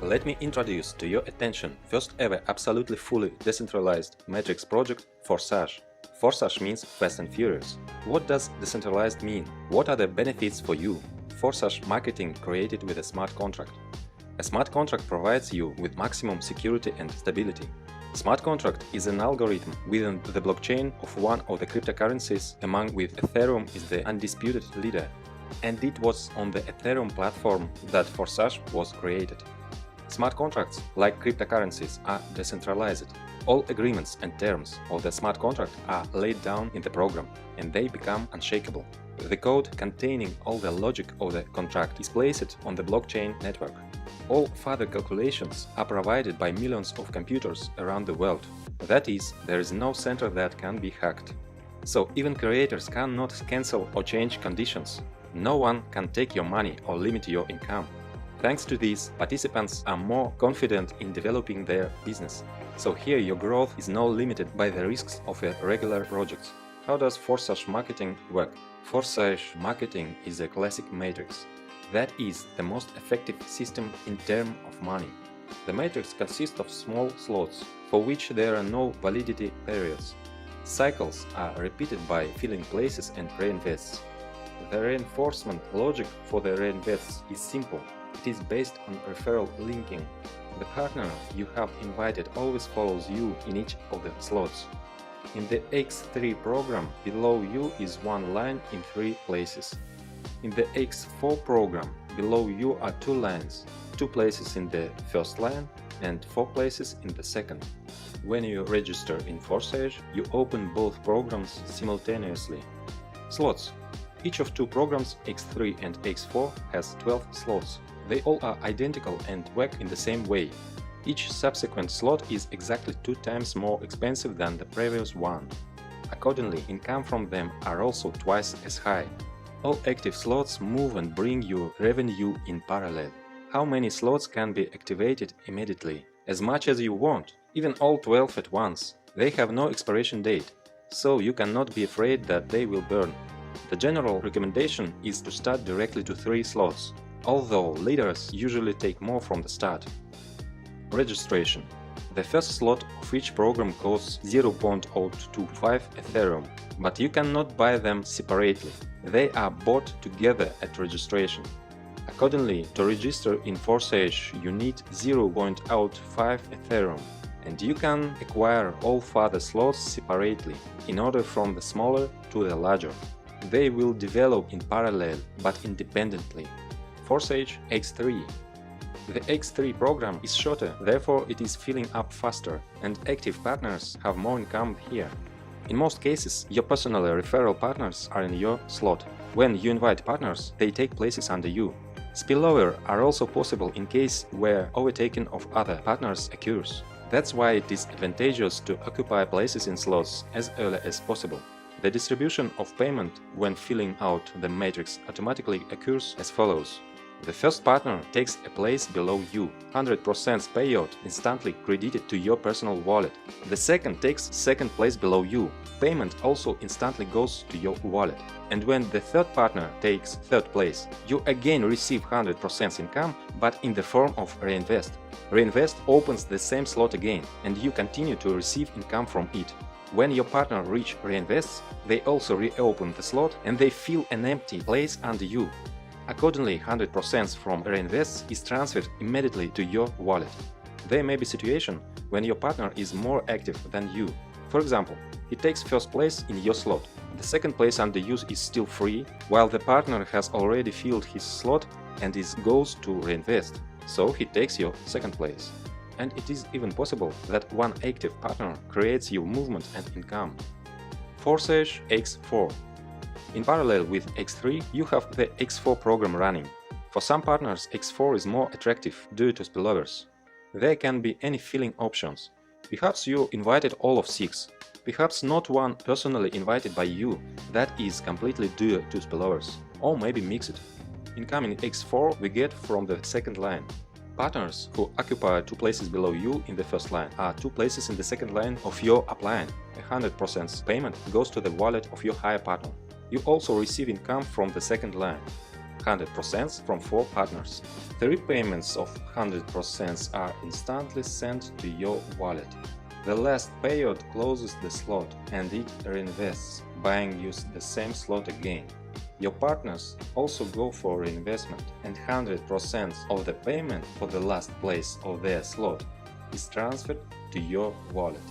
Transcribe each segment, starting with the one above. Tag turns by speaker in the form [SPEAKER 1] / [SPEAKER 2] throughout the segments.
[SPEAKER 1] Let me introduce to your attention first ever absolutely fully decentralized matrix project Forsage. Forsage means fast and furious. What does decentralized mean? What are the benefits for you? Forsage Marketing created with a smart contract. A smart contract provides you with maximum security and stability. Smart contract is an algorithm within the blockchain of one of the cryptocurrencies, among which Ethereum is the undisputed leader. And it was on the Ethereum platform that Forsage was created. Smart contracts, like cryptocurrencies, are decentralized. All agreements and terms of the smart contract are laid down in the program, and they become unshakable. The code containing all the logic of the contract is placed on the blockchain network. All further calculations are provided by millions of computers around the world. That is, there is no center that can be hacked. So even creators cannot cancel or change conditions. No one can take your money or limit your income. Thanks to this, participants are more confident in developing their business. So here your growth is not limited by the risks of a regular project. How does Forsage Marketing work? Forsage Marketing is a classic matrix. That is the most effective system in terms of money. The matrix consists of small slots, for which there are no validity periods. Cycles are repeated by filling places and reinvests. The reinforcement logic for the reinvests is simple. It is based on referral linking. The partner you have invited always follows you in each of the slots. In the X3 program, below you is one line in 3 places. In the X4 program, below you are 2 lines, 2 places in the first line and 4 places in the second. When you register in Forsage, you open both programs simultaneously. Slots. Each of 2 programs, X3 and X4, has 12 slots. They all are identical and work in the same way. Each subsequent slot is exactly 2 times more expensive than the previous one. Accordingly, income from them are also twice as high. All active slots move and bring you revenue in parallel. How many slots can be activated immediately? As much as you want, even all 12 at once. They have no expiration date, so you cannot be afraid that they will burn. The general recommendation is to start directly to 3 slots, although leaders usually take more from the start. Registration. The first slot of each program costs 0.025 Ethereum, but you cannot buy them separately. They are bought together at registration. Accordingly, to register in Forsage, you need 0.05 Ethereum, and you can acquire all further slots separately, in order from the smaller to the larger. They will develop in parallel, but independently. Forsage X3. The X3 program is shorter, therefore it is filling up faster, and active partners have more income here. In most cases, your personal referral partners are in your slot. When you invite partners, they take places under you. Spillover are also possible in case where overtaking of other partners occurs. That's why it is advantageous to occupy places in slots as early as possible. The distribution of payment when filling out the matrix automatically occurs as follows. The first partner takes a place below you, 100% payout instantly credited to your personal wallet. The second takes second place below you, payment also instantly goes to your wallet. And when the third partner takes third place, you again receive 100% income, but in the form of reinvest. Reinvest opens the same slot again, and you continue to receive income from it. When your partner reach reinvests, they also reopen the slot and they fill an empty place under you. Accordingly, 100% from reinvests is transferred immediately to your wallet. There may be situation when your partner is more active than you. For example, he takes first place in your slot. The second place under you is still free, while the partner has already filled his slot and goes to reinvest, so he takes your second place. And it is even possible that one active partner creates your movement and income. Forsage X4. In parallel with X3, you have the X4 program running. For some partners, X4 is more attractive due to spillovers. There can be any filling options. Perhaps you invited all of 6. Perhaps not one personally invited by you, that is completely due to spillovers. Or maybe mixed. Incoming X4 we get from the second line. Partners who occupy 2 places below you in the first line are 2 places in the second line of your upline. 100% payment goes to the wallet of your higher partner. You also receive income from the second line, 100% from 4 partners. 3 payments of 100% are instantly sent to your wallet. The last payout closes the slot and it reinvests, buying you the same slot again. Your partners also go for reinvestment, and 100% of the payment for the last place of their slot is transferred to your wallet.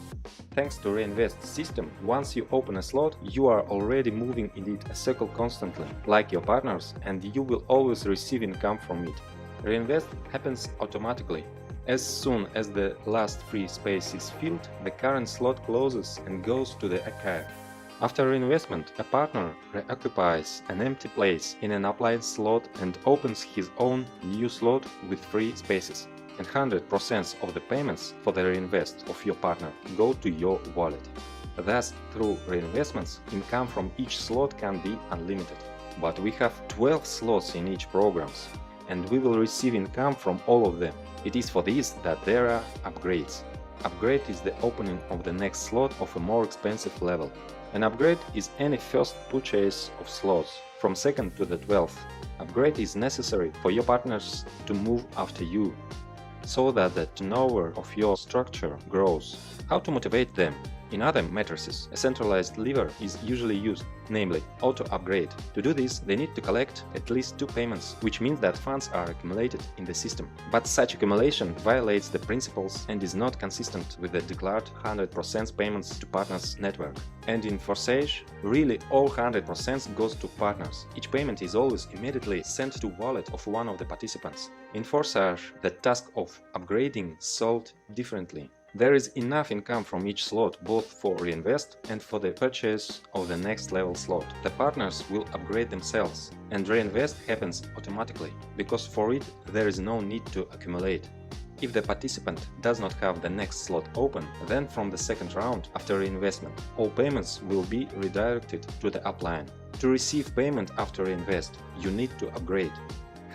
[SPEAKER 1] Thanks to Reinvest system, once you open a slot, you are already moving in it a circle constantly, like your partners, and you will always receive income from it. Reinvest happens automatically. As soon as the last free space is filled, the current slot closes and goes to the archive. After reinvestment, a partner reoccupies an empty place in an upline slot and opens his own new slot with free spaces. And 100% of the payments for the reinvest of your partner go to your wallet. Thus, through reinvestments, income from each slot can be unlimited. But we have 12 slots in each programs, and we will receive income from all of them. It is for this that there are upgrades. Upgrade is the opening of the next slot of a more expensive level. An upgrade is any first purchase of slots, from 2nd to the 12th. Upgrade is necessary for your partners to move after you, so that the turnover of your structure grows. How to motivate them? In other matrices, a centralized lever is usually used, namely auto-upgrade. To do this, they need to collect at least 2 payments, which means that funds are accumulated in the system. But such accumulation violates the principles and is not consistent with the declared 100% payments to partners network. And in Forsage, really all 100% goes to partners. Each payment is always immediately sent to wallet of one of the participants. In Forsage, the task of upgrading solved differently. There is enough income from each slot, both for reinvest and for the purchase of the next level slot. The partners will upgrade themselves, and reinvest happens automatically, because for it there is no need to accumulate. If the participant does not have the next slot open, then from the second round after reinvestment, all payments will be redirected to the upline. To receive payment after reinvest, you need to upgrade.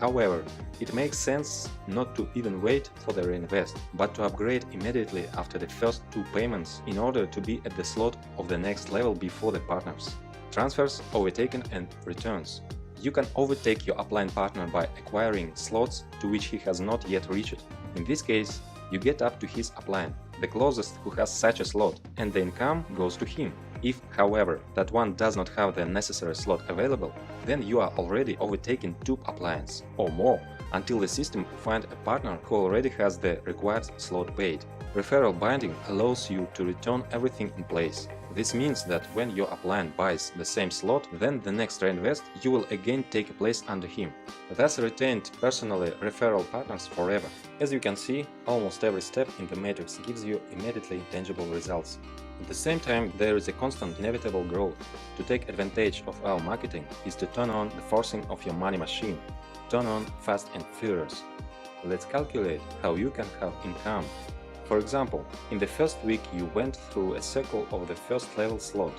[SPEAKER 1] However, it makes sense not to even wait for the reinvest, but to upgrade immediately after the first 2 payments in order to be at the slot of the next level before the partners. Transfers, overtaken and returns. You can overtake your upline partner by acquiring slots to which he has not yet reached. In this case, you get up to his upline, the closest who has such a slot, and the income goes to him. If, however, that one does not have the necessary slot available, then you are already overtaking 2 uplines or more until the system finds a partner who already has the required slot paid. Referral binding allows you to return everything in place. This means that when your upline buys the same slot, then the next reinvest, you will again take a place under him. Thus retained personally referral partners forever. As you can see, almost every step in the matrix gives you immediately tangible results. At the same time, there is a constant inevitable growth. To take advantage of our marketing is to turn on the forcing of your money machine. Turn on fast and furious. Let's calculate how you can have income. For example, in the first week you went through a circle of the first level slot.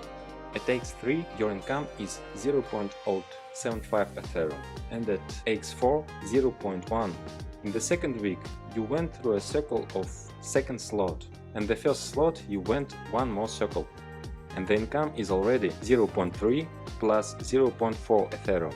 [SPEAKER 1] At x3 your income is 0.075 Ethereum and at x4 0.1. In the second week you went through a circle of second slot, and the first slot you went one more circle, and the income is already 0.3 plus 0.4 Ethereum.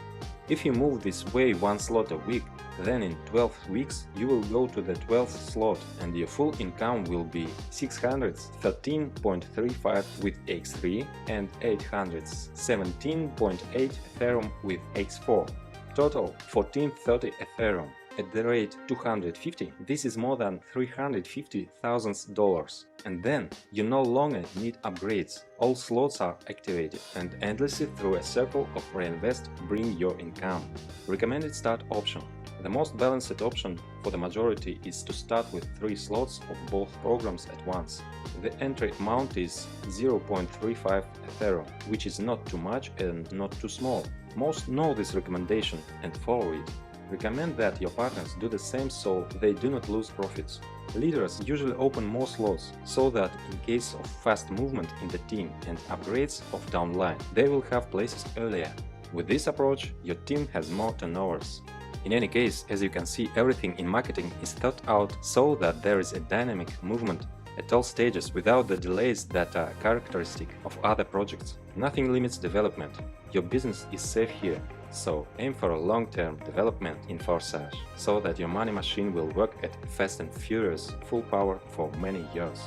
[SPEAKER 1] If you move this way one slot a week, then in 12 weeks you will go to the 12th slot and your full income will be 613.35 with x3 and 817.8 Ethereum with x4. Total 1430 Ethereum. At the rate 250, this is more than $350,000. And then you no longer need upgrades. All slots are activated and endlessly through a circle of reinvest bring your income. Recommended start option. The most balanced option for the majority is to start with 3 slots of both programs at once. The entry amount is 0.35 Ethereum, which is not too much and not too small. Most know this recommendation and follow it. Recommend that your partners do the same so they do not lose profits. Leaders usually open more slots so that in case of fast movement in the team and upgrades of downline, they will have places earlier. With this approach, your team has more turnovers. In any case, as you can see, everything in marketing is thought out so that there is a dynamic movement at all stages without the delays that are characteristic of other projects. Nothing limits development. Your business is safe here, so aim for a long-term development in Forsage, so that your money machine will work at fast and furious full power for many years.